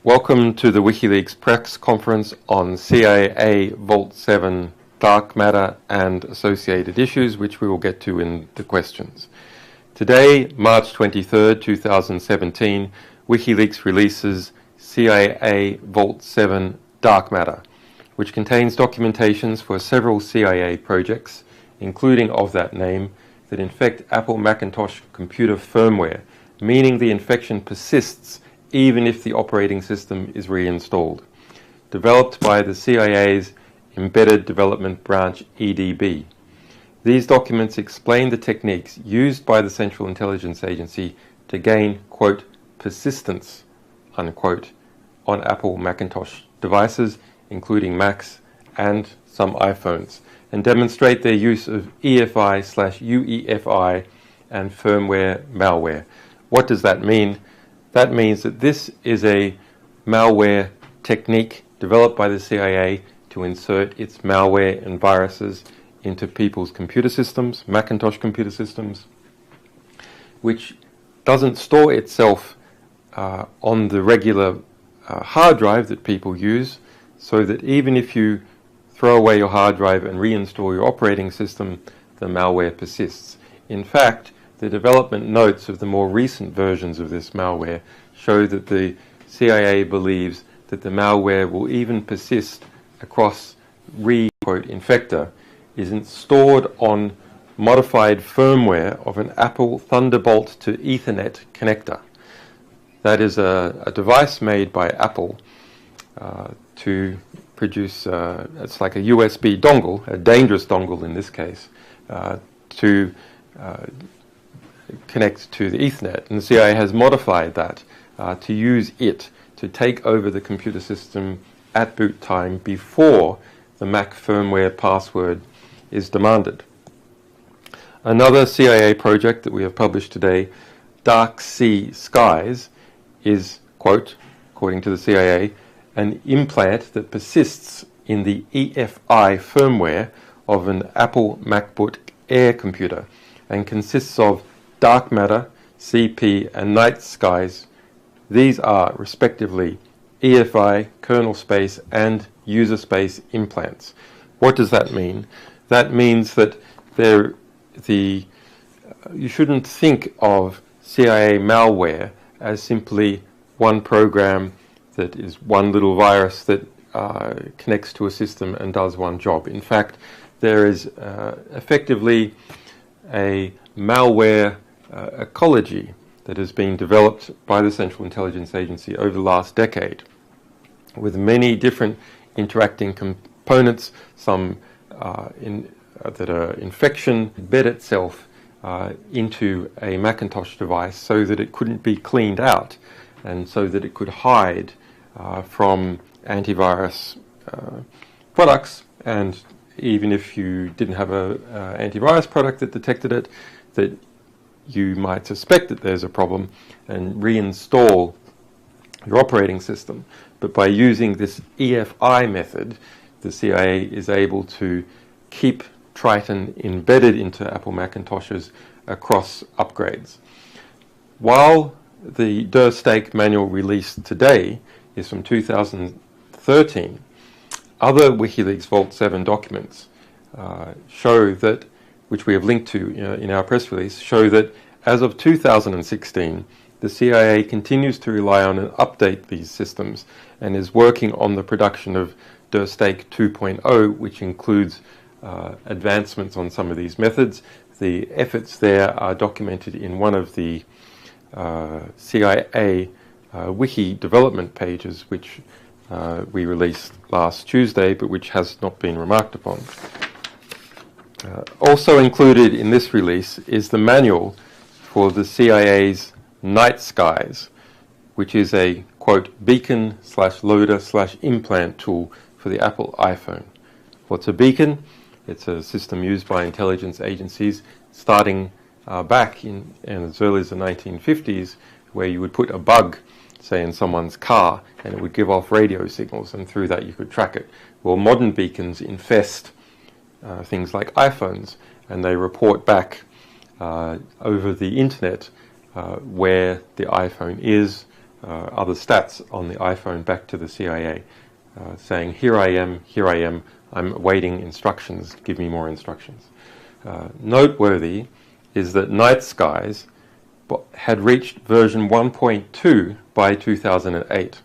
Welcome to the WikiLeaks press conference on CIA Vault 7 dark matter and associated issues, which we will get to in the questions. Today, March 23rd, 2017, WikiLeaks releases CIA Vault 7 dark matter, which contains documentations for several CIA projects, including of that name, that infect Apple Macintosh computer firmware, meaning the infection persists even if the operating system is reinstalled. Developed by the CIA's Embedded Development Branch, EDB. These documents explain the techniques used by the Central Intelligence Agency to gain, quote, persistence, unquote, on Apple Macintosh devices, including Macs and some iPhones, and demonstrate their use of EFI/UEFI and firmware malware. What does that mean? That means that this is a malware technique developed by the CIA to insert its malware and viruses into people's computer systems, Macintosh computer systems, which doesn't store itself on the regular hard drive that people use, so that even if you throw away your hard drive and reinstall your operating system, the malware persists. In fact, the development notes of the more recent versions of this malware show that the CIA believes that the malware will even persist across quote, infector, is stored on modified firmware of an Apple Thunderbolt to Ethernet connector. That is a device made by Apple to produce, it's like a USB dongle, a dangerous dongle in this case, to connect to the Ethernet. And the CIA has modified that to use it to take over the computer system at boot time before the Mac firmware password is demanded. Another CIA project that we have published today, Dark Sea Skies, is, quote, according to the CIA, an implant that persists in the EFI firmware of an Apple MacBook Air computer and consists of dark matter, CP, and night skies. These are, respectively, EFI, kernel space, and user space implants. What does that mean? That means that you shouldn't think of CIA malware as simply one program that is one little virus that connects to a system and does one job. In fact, there is effectively a malware ecology that has been developed by the Central Intelligence Agency over the last decade, with many different interacting components, some that are infection, embed itself into a Macintosh device so that it couldn't be cleaned out and so that it could hide from antivirus products. And even if you didn't have an antivirus product that detected it, that you might suspect that there's a problem and reinstall your operating system. But by using this EFI method, the CIA is able to keep Triton embedded into Apple Macintoshes across upgrades. While the Durstake manual released today is from 2013, other WikiLeaks Vault 7 documents show that, which we have linked to in our press release, show that as of 2016, the CIA continues to rely on and update these systems and is working on the production of Durstake 2.0, which includes advancements on some of these methods. The efforts there are documented in one of the CIA wiki development pages, which we released last Tuesday, but which has not been remarked upon. Also included in this release is the manual for the CIA's Night Skies, which is a, quote, beacon/loader/implant tool for the Apple iPhone. What's a beacon? It's a system used by intelligence agencies starting back in as early as the 1950s, where you would put a bug, say, in someone's car, and it would give off radio signals, and through that you could track it. Well, modern beacons infest things like iPhones, and they report back over the internet where the iPhone is, other stats on the iPhone back to the CIA, saying, here I am, I'm awaiting instructions, give me more instructions. Noteworthy is that Night Skies had reached version 1.2 by 2008.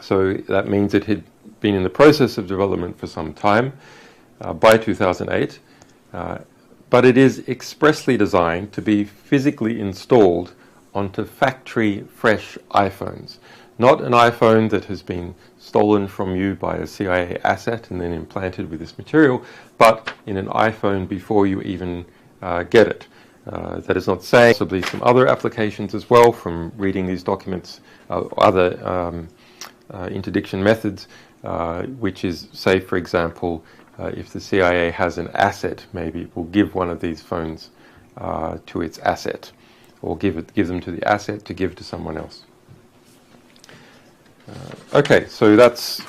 So that means it had been in the process of development for some time, by 2008, but it is expressly designed to be physically installed onto factory fresh iPhones. Not an iPhone that has been stolen from you by a CIA asset and then implanted with this material, but in an iPhone before you even get it. That is not saying possibly some other applications as well from reading these documents, other interdiction methods, which is, say, for example, if the CIA has an asset, maybe it will give one of these phones to its asset, or give them to the asset to give to someone else. Okay, so that's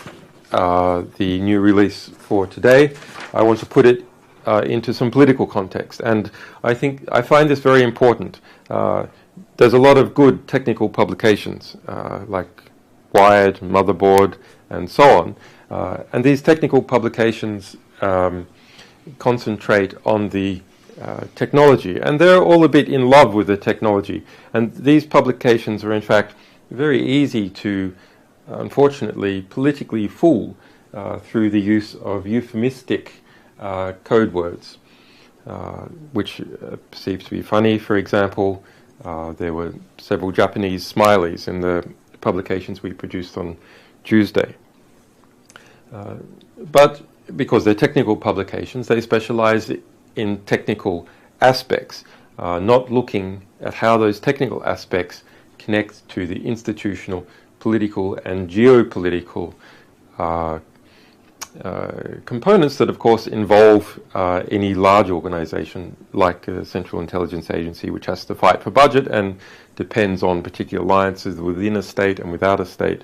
the new release for today. I want to put it into some political context, and I find this very important. There's a lot of good technical publications, like Wired, Motherboard, and so on, and these technical publications concentrate on the technology, and they're all a bit in love with the technology, and these publications are in fact very easy to, unfortunately, politically fool through the use of euphemistic code words, which are perceived to be funny. For example, there were several Japanese smileys in the publications we produced on Tuesday. But because they're technical publications, they specialize in technical aspects, not looking at how those technical aspects connect to the institutional, political and geopolitical components that, of course, involve any large organization like a Central Intelligence Agency, which has to fight for budget and depends on particular alliances within a state and without a state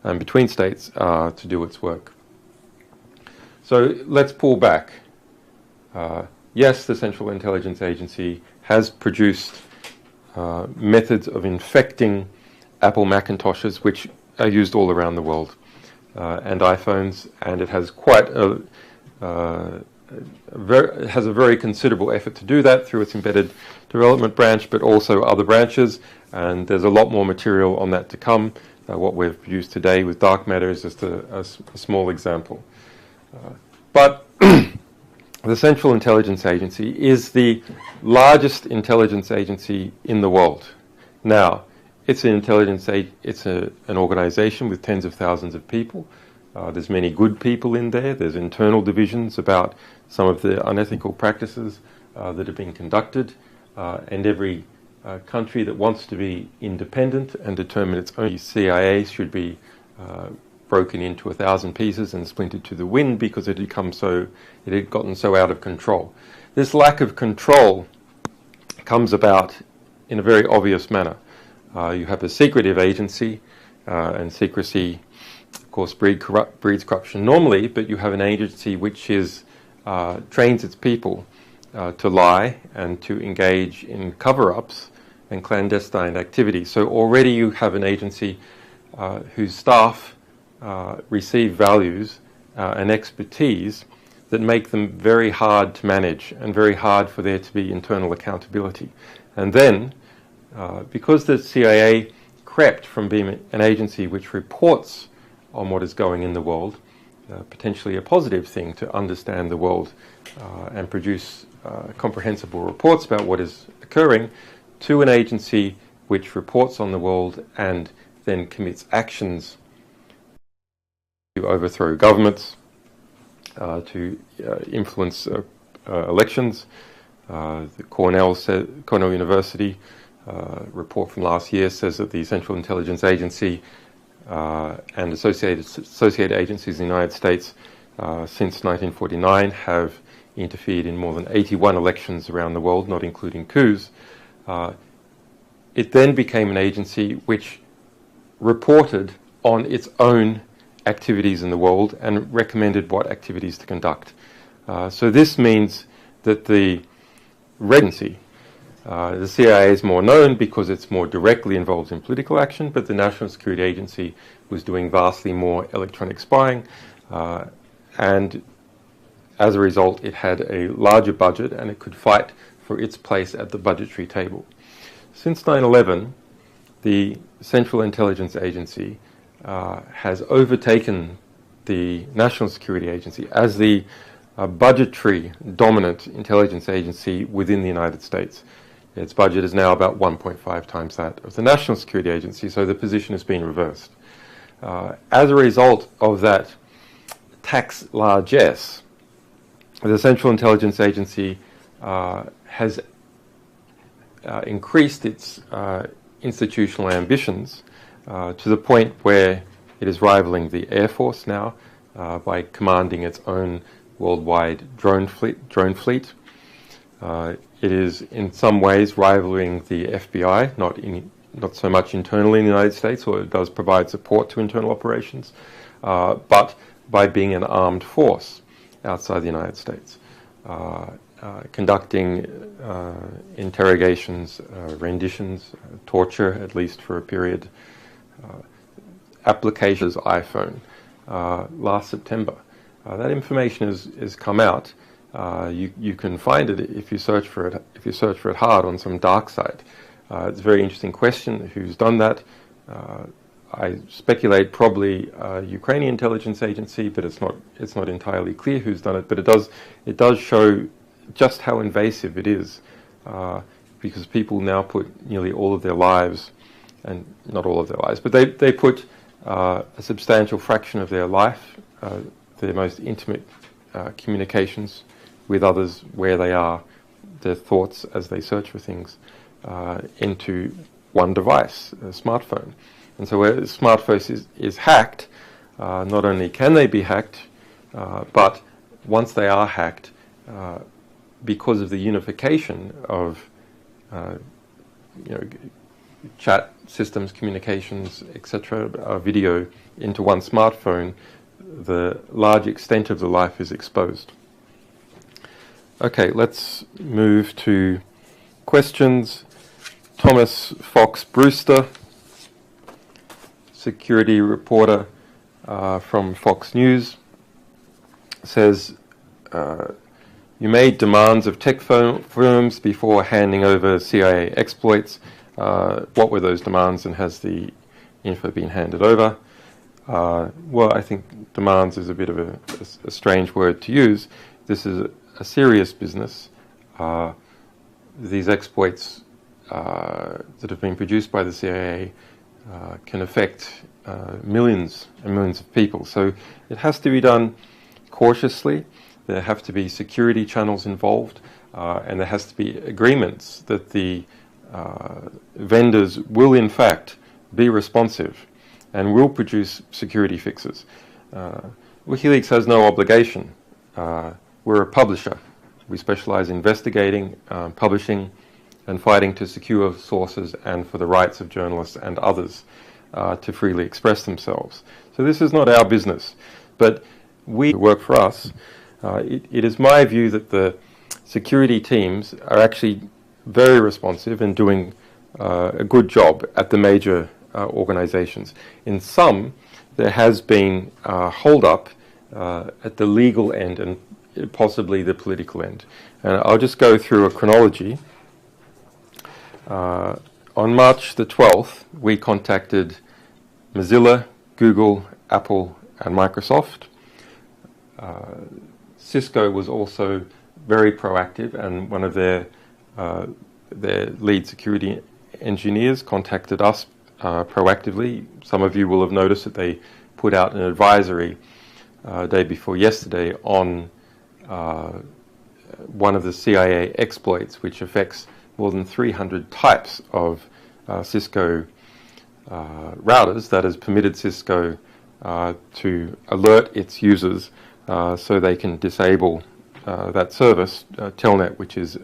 and between states to do its work. So let's pull back. Yes, the Central Intelligence Agency has produced methods of infecting Apple Macintoshes, which are used all around the world, and iPhones, and it has quite it has a very considerable effort to do that through its embedded development branch, but also other branches, and there's a lot more material on that to come. What we've produced today with dark matter is just a small example. But the Central Intelligence Agency is the largest intelligence agency in the world. Now, it's an an organization with tens of thousands of people. There's many good people in there. There's internal divisions about some of the unethical practices that have been conducted, and every country that wants to be independent and determine its own CIA should be broken into 1,000 pieces and splintered to the wind because it had gotten so out of control. This lack of control comes about in a very obvious manner. You have a secretive agency, and secrecy, of course, breeds corruption normally, but you have an agency which trains its people to lie and to engage in cover-ups and clandestine activities. So already you have an agency whose staff receive values and expertise that make them very hard to manage and very hard for there to be internal accountability. And then, because the CIA crept from being an agency which reports on what is going in the world, potentially a positive thing to understand the world and produce comprehensible reports about what is occurring, to an agency which reports on the world and then commits actions to overthrow governments, to influence elections. The Cornell University report from last year says that the Central Intelligence Agency and associated agencies in the United States since 1949 have interfered in more than 81 elections around the world, not including coups. It then became an agency which reported on its own activities in the world and recommended what activities to conduct. So this means that the agency The CIA is more known because it's more directly involved in political action, but the National Security Agency was doing vastly more electronic spying, and as a result it had a larger budget and it could fight for its place at the budgetary table. Since 9/11, the Central Intelligence Agency has overtaken the National Security Agency as the budgetary dominant intelligence agency within the United States. Its budget is now about 1.5 times that of the National Security Agency, so the position has been reversed. As a result of that tax largesse, the Central Intelligence Agency has increased its institutional ambitions to the point where it is rivaling the Air Force now by commanding its own worldwide drone fleet. It is in some ways rivaling the FBI, not so much internally in the United States, or it does provide support to internal operations, but by being an armed force outside the United States, conducting interrogations, renditions, torture, at least for a period, applications iPhone last September. That information has come out. You can find it if you search for it. If you search for it hard on some dark site, it's a very interesting question. Who's done that? I speculate probably Ukrainian intelligence agency, but it's not entirely clear who's done it. But it does show just how invasive it is, because people now put nearly all of their lives, and not all of their lives, but they put a substantial fraction of their life, their most intimate communications with others, where they are, their thoughts as they search for things, into one device, a smartphone. And so where a smartphone is hacked, not only can they be hacked, but once they are hacked, because of the unification of chat systems, communications, etc., video into one smartphone, the large extent of the life is exposed. Okay, let's move to questions. Thomas Fox Brewster, security reporter from Fox News, says, you made demands of tech firms before handing over CIA exploits. What were those demands, and has the info been handed over? Well, I think demands is a bit of a strange word to use. This is a serious business. These exploits that have been produced by the CIA can affect millions and millions of people. So it has to be done cautiously. There have to be security channels involved, and there has to be agreements that the vendors will in fact be responsive and will produce security fixes. WikiLeaks has no obligation. We're a publisher. We specialize in investigating, publishing, and fighting to secure sources and for the rights of journalists and others to freely express themselves. So this is not our business, but we work for us. It is my view that the security teams are actually very responsive and doing a good job at the major organizations. In some, there has been hold-up at the legal end and possibly the political end. And I'll just go through a chronology. On March the 12th, we contacted Mozilla, Google, Apple, and Microsoft. Cisco was also very proactive, and one of their lead security engineers contacted us proactively. Some of you will have noticed that they put out an advisory day before yesterday on one of the CIA exploits, which affects more than 300 types of Cisco routers, that has permitted Cisco to alert its users so they can disable that service, Telnet, which is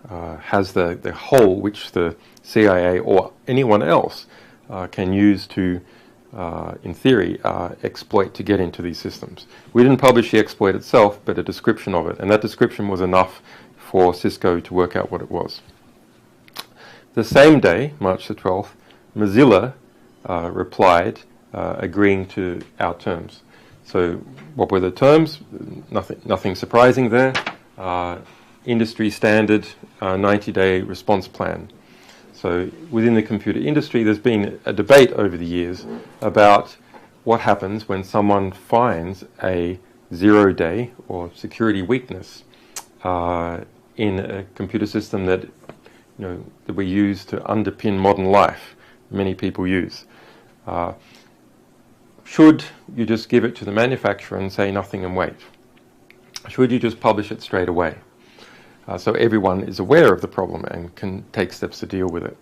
has the hole which the CIA or anyone else can use to, in theory, exploit to get into these systems. We didn't publish the exploit itself, but a description of it, and that description was enough for Cisco to work out what it was. The same day, March the 12th, Mozilla replied agreeing to our terms. So what were the terms? Nothing surprising there. Industry standard 90-day response plan. So within the computer industry, there's been a debate over the years about what happens when someone finds a 0-day or security weakness in a computer system that that we use to underpin modern life. Many people use. Should you just give it to the manufacturer and say nothing and wait? Should you just publish it straight away? So everyone is aware of the problem and can take steps to deal with it.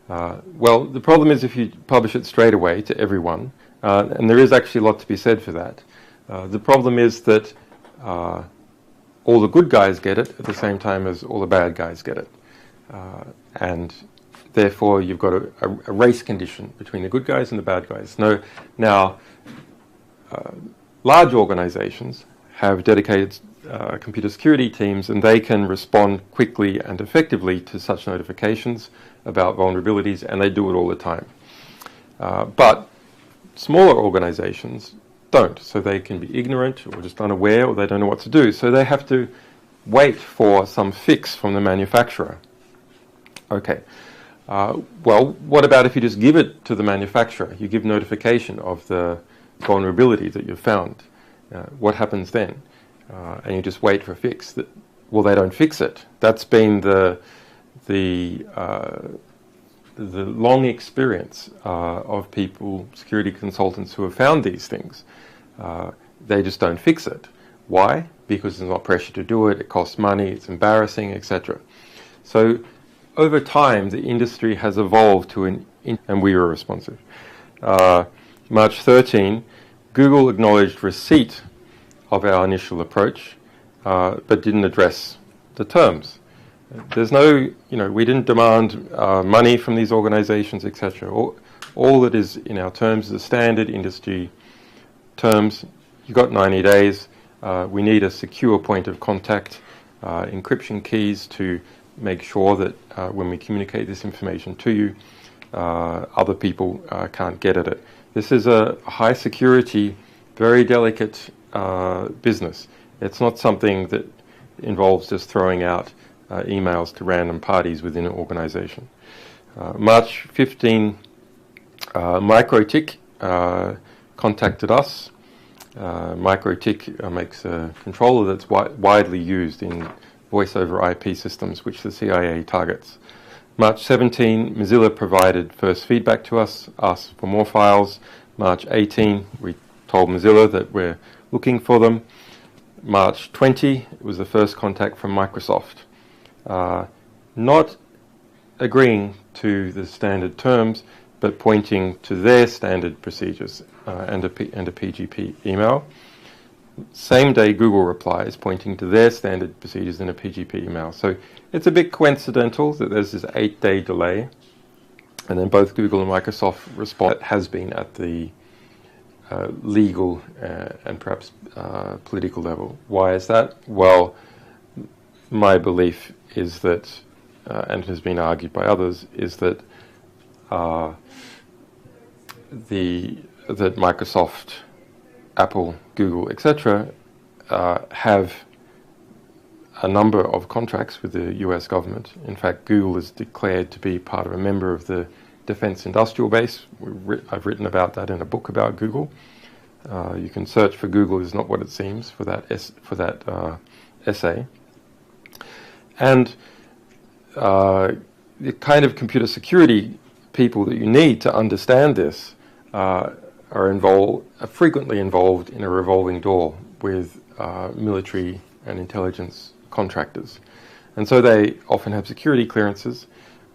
Well, the problem is if you publish it straight away to everyone, and there is actually a lot to be said for that. The problem is that all the good guys get it at the same time as all the bad guys get it. And therefore you've got a race condition between the good guys and the bad guys. Now, large organizations have dedicated computer security teams, and they can respond quickly and effectively to such notifications about vulnerabilities, and they do it all the time. But smaller organizations don't, so they can be ignorant or just unaware, or they don't know what to do, so they have to wait for some fix from the manufacturer. Okay, well, what about if you just give it to the manufacturer? You give notification of the vulnerability that you've found. What happens then? And you just wait for a fix. Well, they don't fix it. That's been the long experience of people, security consultants who have found these things. They just don't fix it. Why? Because there's not pressure to do it, it costs money, it's embarrassing, etc. So over time, the industry has evolved to and we were responsive. March 13, Google acknowledged receipt of our initial approach, but didn't address the terms. There's no, we didn't demand money from these organizations, etc. All that is in our terms is the standard industry terms. You've got 90 days. We need a secure point of contact, encryption keys to make sure that when we communicate this information to you, other people can't get at it. This is a high security, very delicate business. It's not something that involves just throwing out emails to random parties within an organization. March 15, MikroTik contacted us. MikroTik makes a controller that's widely used in voice over IP systems, which the CIA targets. March 17, Mozilla provided first feedback to us, asked for more files. March 18, we told Mozilla that we're looking for them. March 20 was the first contact from Microsoft. Not agreeing to the standard terms, but pointing to their standard procedures and a PGP email. Same day Google replies, pointing to their standard procedures in a PGP email. So it's a bit coincidental that there's this 8-day delay, and then both Google and Microsoft respond. It has been at the legal and perhaps political level. Why is that? Well, my belief is that, and it has been argued by others, is that that Microsoft, Apple, Google, etc., have a number of contracts with the US government. In fact, Google is declared to be part of a member of the Defense Industrial Base. I've written about that in a book about Google. You can search for Google is not what it seems for that essay. And the kind of computer security people that you need to understand this are frequently involved in a revolving door with military and intelligence contractors. And so they often have security clearances,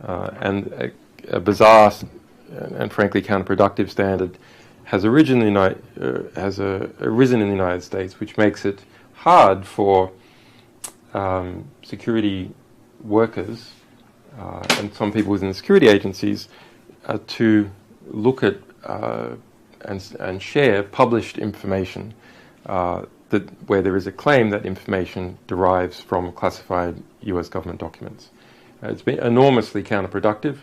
and a bizarre and frankly counterproductive standard has arisen in the United States, which makes it hard for security workers and some people within the security agencies to look at and share published information where there is a claim that information derives from classified US government documents. It's been enormously counterproductive.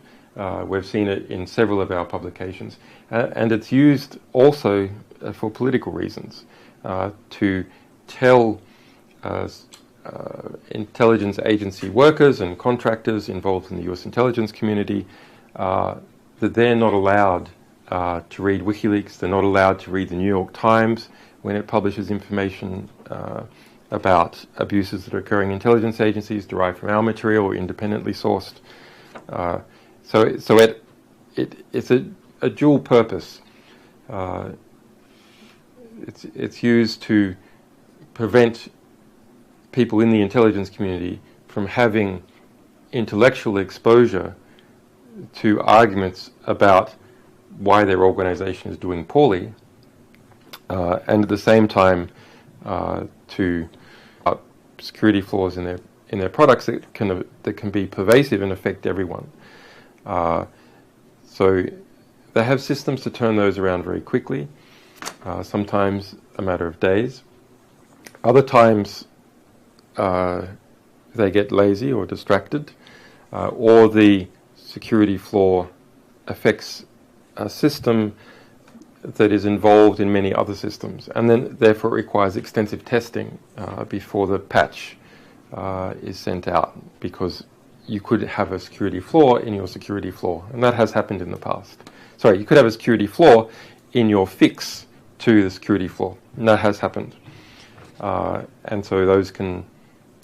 We've seen it in several of our publications. And it's used also for political reasons, to tell intelligence agency workers and contractors involved in the US intelligence community that they're not allowed to read WikiLeaks, they're not allowed to read the New York Times when it publishes information about abuses that are occurring in intelligence agencies derived from our material or independently sourced. So it's a dual purpose. It's used to prevent people in the intelligence community from having intellectual exposure to arguments about why their organization is doing poorly, and at the same time to security flaws in their products that can be pervasive and affect everyone. So they have systems to turn those around very quickly, sometimes a matter of days. Other times they get lazy or distracted, or the security flaw affects a system that is involved in many other systems, and then therefore requires extensive testing before the patch is sent out, because you could have a security flaw in your security flaw, and that has happened in the past. Sorry, you could have a security flaw in your fix to the security flaw, and that has happened. And so those can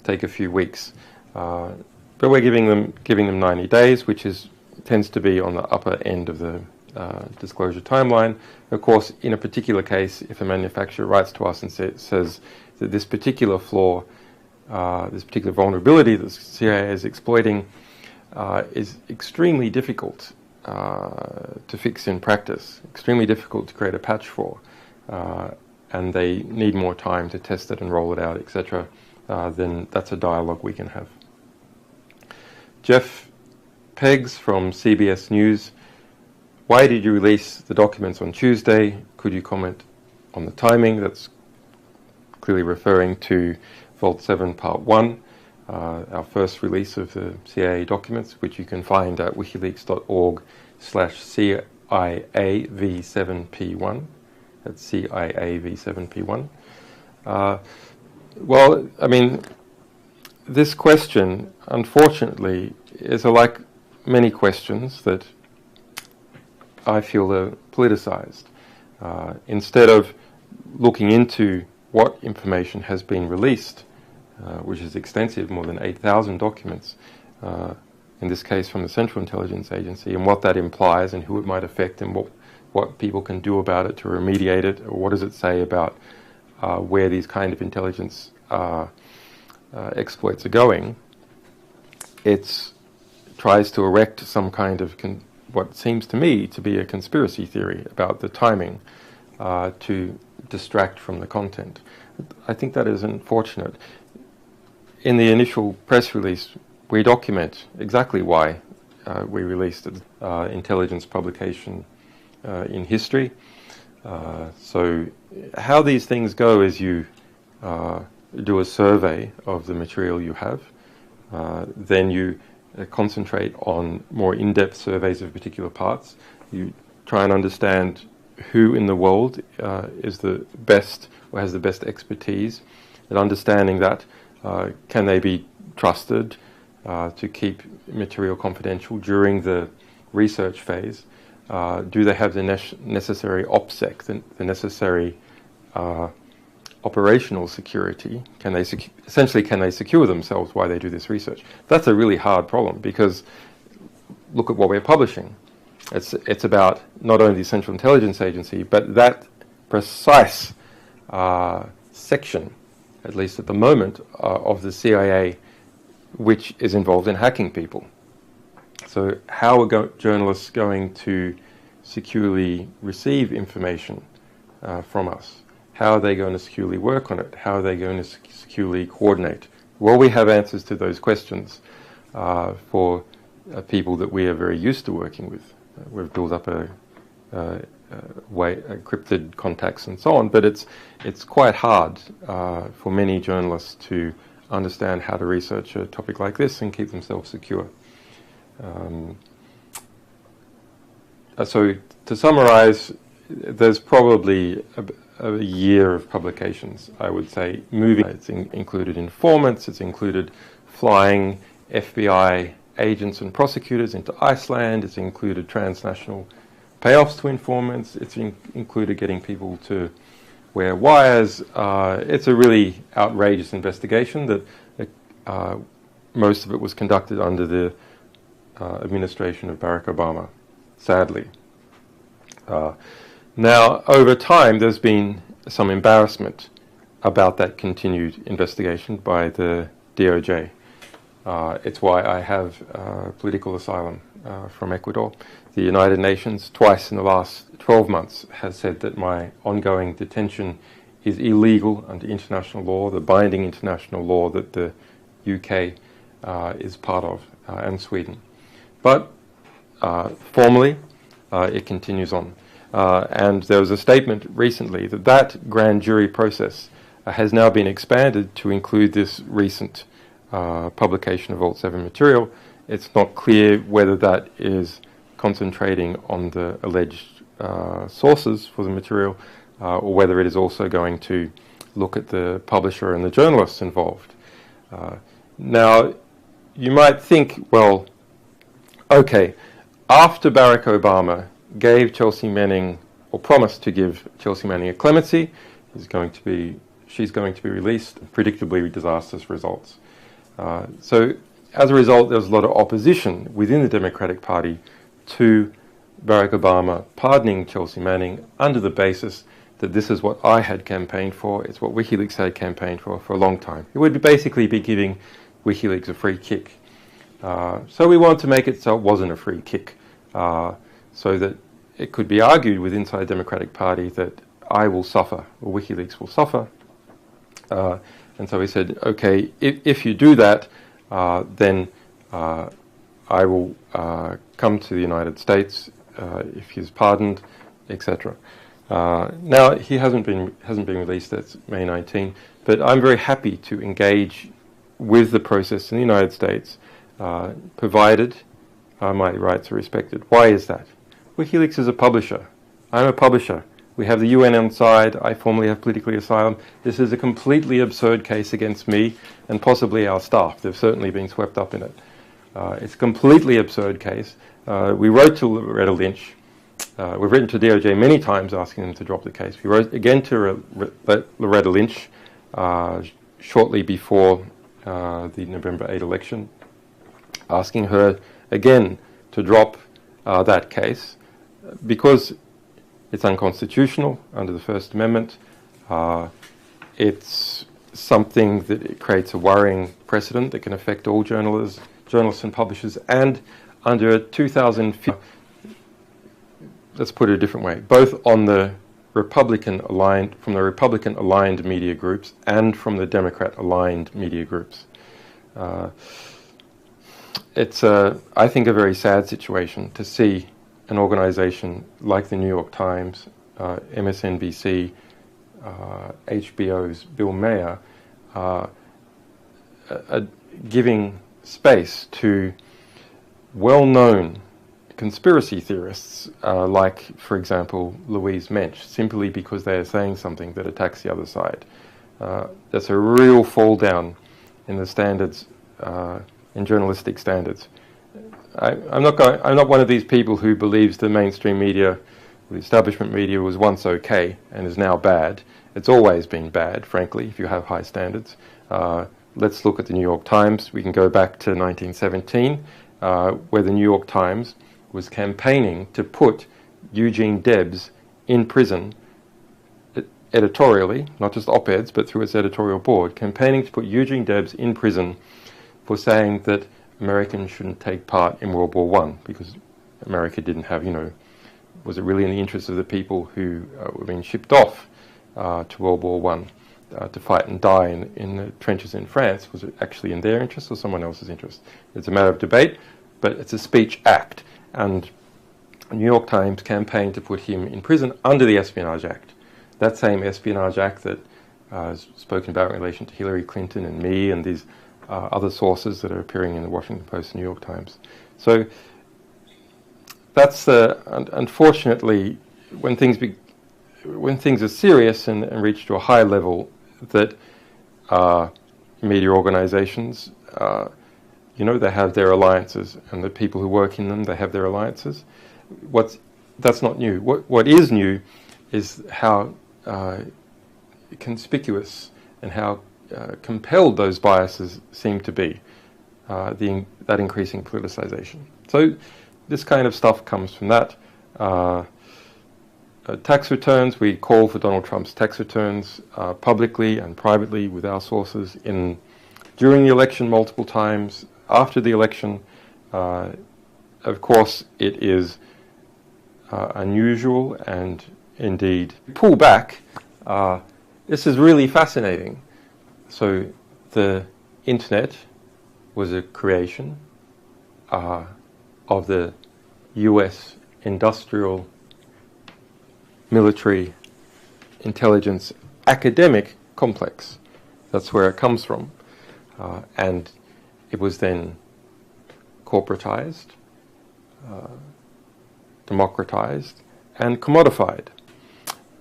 take a few weeks. But we're giving them 90 days, which tends to be on the upper end of the disclosure timeline. Of course, in a particular case, if a manufacturer writes to us and says that this particular flaw, this particular vulnerability that the CIA is exploiting is extremely difficult to fix in practice, extremely difficult to create a patch for, and they need more time to test it and roll it out, etc., then that's a dialogue we can have. Jeff Peggs from CBS News: why did you release the documents on Tuesday? Could you comment on the timing? That's clearly referring to Vault 7 Part 1, our first release of the CIA documents, which you can find at wikileaks.org/CIAV7P1. That's CIAV7P1. Well, I mean, this question, unfortunately, is like many questions that I feel are politicized. Instead of looking into what information has been released, which is extensive, more than 8,000 documents, in this case from the Central Intelligence Agency, and what that implies and who it might affect and what people can do about it to remediate it, or what does it say about where these kind of intelligence exploits are going, it tries to erect some kind of what seems to me to be a conspiracy theory about the timing to distract from the content. I think that is unfortunate. In the initial press release, we document exactly why we released an intelligence publication in history. So how these things go is you do a survey of the material you have, then you concentrate on more in-depth surveys of particular parts. You try and understand who in the world is the best or has the best expertise, and understanding that can they be trusted to keep material confidential during the research phase. Do they have the necessary OPSEC, the necessary operational security? Can they secure themselves while they do this research? That's a really hard problem, because look at what we're publishing. It's about not only the Central Intelligence Agency, but that precise section, at least at the moment, of the CIA, which is involved in hacking people. So how are journalists going to securely receive information from us? How are they going to securely work on it? How are they going to securely coordinate? Well, we have answers to those questions for people that we are very used to working with. We've built up a encrypted contacts and so on, but it's quite hard for many journalists to understand how to research a topic like this and keep themselves secure. So to summarize, there's probably a year of publications, I would say, moving. It's included informants, it's included flying FBI agents and prosecutors into Iceland, it's included transnational payoffs to informants, it's included getting people to wear wires. It's a really outrageous investigation that most of it was conducted under the administration of Barack Obama, sadly. Now, over time, there's been some embarrassment about that continued investigation by the DOJ. It's why I have political asylum from Ecuador. The United Nations, twice in the last 12 months, has said that my ongoing detention is illegal under international law, the binding international law that the UK is part of, and Sweden. But formally, it continues on. And there was a statement recently that that grand jury process has now been expanded to include this recent publication of Vault 7 material. It's not clear whether that is concentrating on the alleged sources for the material or whether it is also going to look at the publisher and the journalists involved. Now, you might think, well, okay, after Barack Obama gave Chelsea Manning, or promised to give Chelsea Manning a clemency, she's going to be released, predictably disastrous results. So as a result, there was a lot of opposition within the Democratic Party to Barack Obama pardoning Chelsea Manning under the basis that this is what I had campaigned for, it's what WikiLeaks had campaigned for a long time. It would basically be giving WikiLeaks a free kick. So we wanted to make it so it wasn't a free kick, so that it could be argued within inside the Democratic Party that I will suffer, or WikiLeaks will suffer. And so he said, okay, if you do that, then I will come to the United States if he's pardoned, etc. Now he hasn't been released. That's May 19. But I'm very happy to engage with the process in the United States, provided my rights are respected. Why is that? WikiLeaks is a publisher. I'm a publisher. We have the UN on side. I formally have political asylum. This is a completely absurd case against me and possibly our staff. They've certainly been swept up in it. It's a completely absurd case. We wrote to Loretta Lynch. We've written to DOJ many times asking them to drop the case. We wrote again to Loretta Lynch shortly before the November 8 election, asking her again to drop that case because it's unconstitutional under the First Amendment. It's something that it creates a worrying precedent that can affect all journalists and publishers. And under 2015, let's put it a different way, both on the from the Republican-aligned media groups and from the Democrat-aligned media groups. It's, I think, a very sad situation to see an organization like the New York Times, MSNBC, HBO's Bill Maher, giving space to well-known conspiracy theorists like, for example, Louise Mensch, simply because they are saying something that attacks the other side. That's a real fall down in the standards, in journalistic standards. I'm not one of these people who believes the mainstream media, the establishment media, was once okay and is now bad. It's always been bad, frankly, if you have high standards. Let's look at the New York Times. We can go back to 1917, where the New York Times was campaigning to put Eugene Debs in prison editorially, not just op-eds, but through its editorial board, campaigning to put Eugene Debs in prison for saying that Americans shouldn't take part in World War I, because America didn't have, was it really in the interest of the people who were being shipped off to World War I to fight and die in the trenches in France? Was it actually in their interest or someone else's interest? It's a matter of debate, but it's a speech act. And the New York Times campaigned to put him in prison under the Espionage Act. That same Espionage Act that is spoken about in relation to Hillary Clinton and me and these other sources that are appearing in the Washington Post and New York Times. So that's unfortunately when things are serious and reach to a high level, that media organizations, they have their alliances, and the people who work in them, they have their alliances. That's not new. What is new is how conspicuous and how compelled those biases seem to be, that increasing politicization. So this kind of stuff comes from that. Tax returns, we call for Donald Trump's tax returns publicly and privately with our sources during the election multiple times, after the election. Of course, it is unusual and indeed pull back. This is really fascinating. So the internet was a creation of the US industrial, military, intelligence, academic complex. That's where it comes from. And it was then corporatized, democratized, and commodified.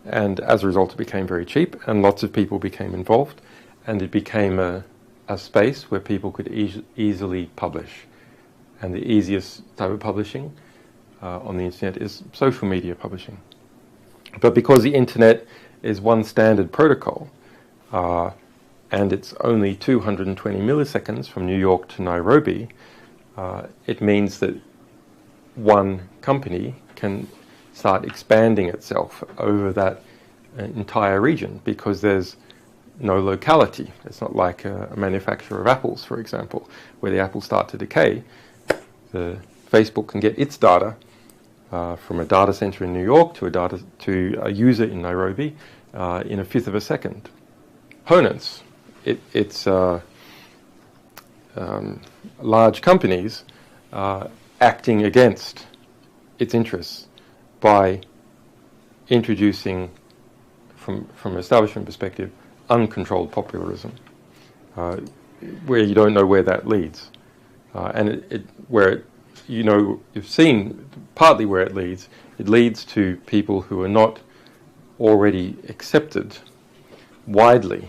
And as a result, it became very cheap, and lots of people became involved, and it became a space where people could easily publish. And the easiest type of publishing on the internet is social media publishing. But because the internet is one standard protocol, and it's only 220 milliseconds from New York to Nairobi, it means that one company can start expanding itself over that entire region, because there's no locality. It's not like a manufacturer of apples, for example, where the apples start to decay. The Facebook can get its data from a data center in New York to a user in Nairobi in a fifth of a second. Opponents, it's large companies acting against its interests by introducing, from an establishment perspective, uncontrolled popularism, where you don't know where that leads, and you've seen partly where it leads. It leads to people who are not already accepted widely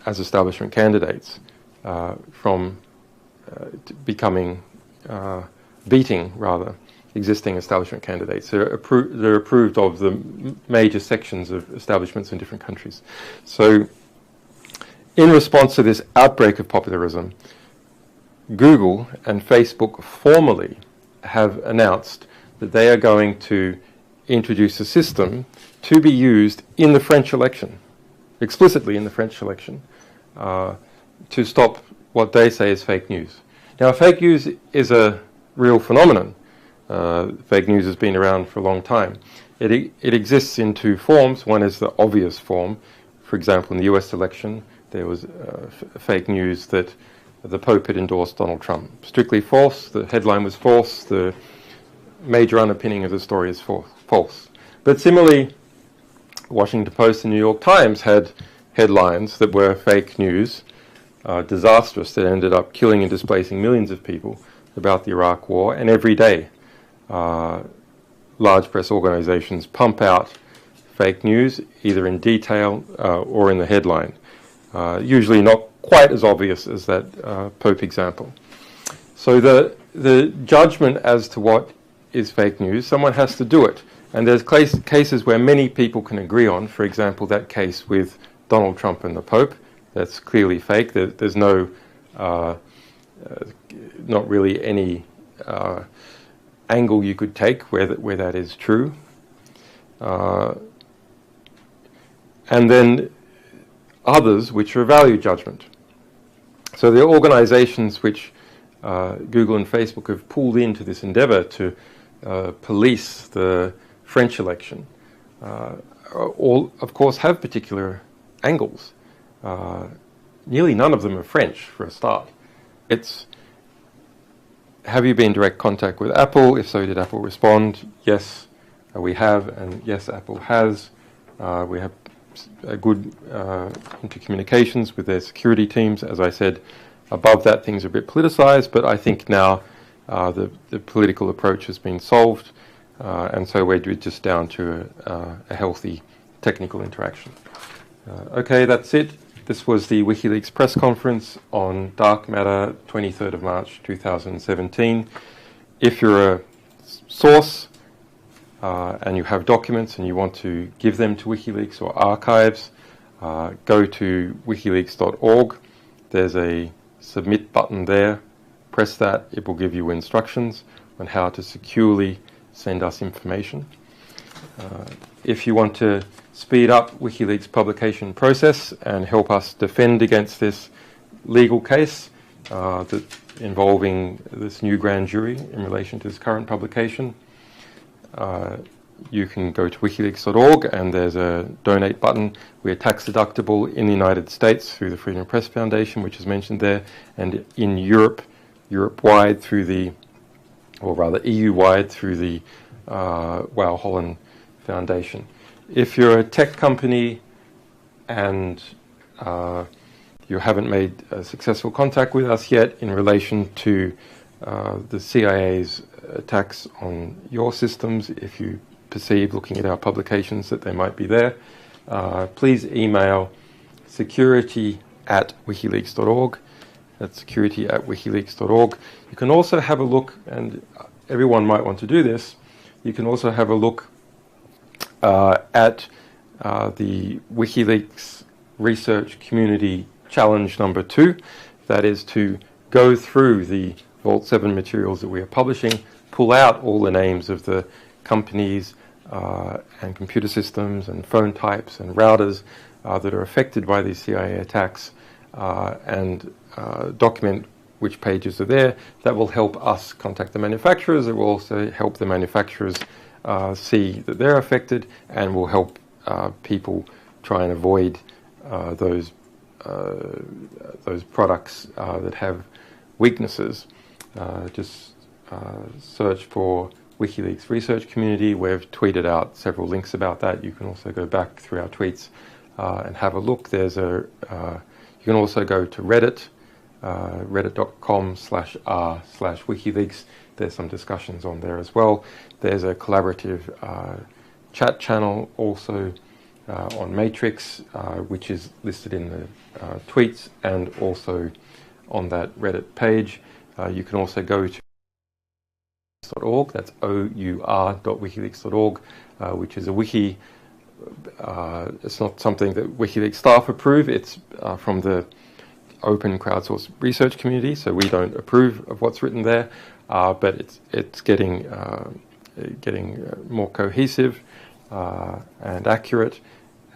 as establishment candidates from beating existing establishment candidates. They're approved of the major sections of establishments in different countries. So in response to this outbreak of popularism, Google and Facebook formally have announced that they are going to introduce a system to be used in the French election, explicitly in the French election, to stop what they say is fake news. Now, fake news is a real phenomenon. Fake news has been around for a long time. It exists in two forms. One is the obvious form. For example, in the US election, there was fake news that the Pope had endorsed Donald Trump. Strictly false. The headline was false. The major underpinning of the story is false. But similarly, Washington Post and New York Times had headlines that were fake news, disastrous, that ended up killing and displacing millions of people, about the Iraq War. And every day, large press organizations pump out fake news, either in detail or in the headline. Usually not quite as obvious as that Pope example. So the judgment as to what is fake news, someone has to do it. And there's cases where many people can agree on. For example, that case with Donald Trump and the Pope, that's clearly fake. There's no, not really any angle you could take where that is true. And then others which are value judgment. So the organizations which Google and Facebook have pulled into this endeavor to police the French election all, of course, have particular angles. Nearly none of them are French, for a start. It's, have you been in direct contact with Apple? If so, did Apple respond? Yes, we have, and yes, Apple has. We have good intercommunications with their security teams. As I said, above that, things are a bit politicized, but I think now the political approach has been solved, and so we're just down to a healthy technical interaction. Okay, that's it. This was the WikiLeaks press conference on Dark Matter, 23rd of March 2017. If you're a source and you have documents and you want to give them to WikiLeaks or archives, go to wikileaks.org. There's a submit button there. Press that. It will give you instructions on how to securely send us information. If you want to speed up WikiLeaks publication process and help us defend against this legal case involving this new grand jury in relation to this current publication, you can go to wikileaks.org and there's a donate button. We're tax deductible in the United States through the Freedom of Press Foundation, which is mentioned there, and in Europe-wide through the, or rather EU-wide through the Wow Holland Foundation. If you're a tech company and you haven't made a successful contact with us yet in relation to the CIA's attacks on your systems, if you perceive, looking at our publications, that they might be there, please email security@wikileaks.org. That's security@wikileaks.org. You can also have a look, and everyone might want to do this, you can also have a look at the WikiLeaks Research Community Challenge number 2. That is to go through the Vault 7 materials that we are publishing, pull out all the names of the companies and computer systems and phone types and routers that are affected by these CIA attacks, and document which pages are there. That will help us contact the manufacturers. It will also help the manufacturers see that they're affected, and will help people try and avoid those products that have weaknesses. Just search for WikiLeaks Research Community. We've tweeted out several links about that. You can also go back through our tweets and have a look. There's you can also go to Reddit, reddit.com/r/WikiLeaks. There's some discussions on there as well. There's a collaborative chat channel also on Matrix, which is listed in the tweets and also on that Reddit page. You can also go to .org, that's our.wikileaks.org, which is a wiki. It's not something that WikiLeaks staff approve. It's from the open crowdsourced research community, so we don't approve of what's written there, but it's getting more cohesive and accurate.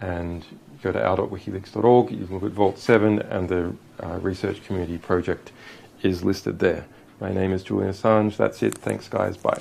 And go to our.wikileaks.org, you can look at Vault 7, and the research community project is listed there. My name is Julian Assange. That's it. Thanks, guys. Bye.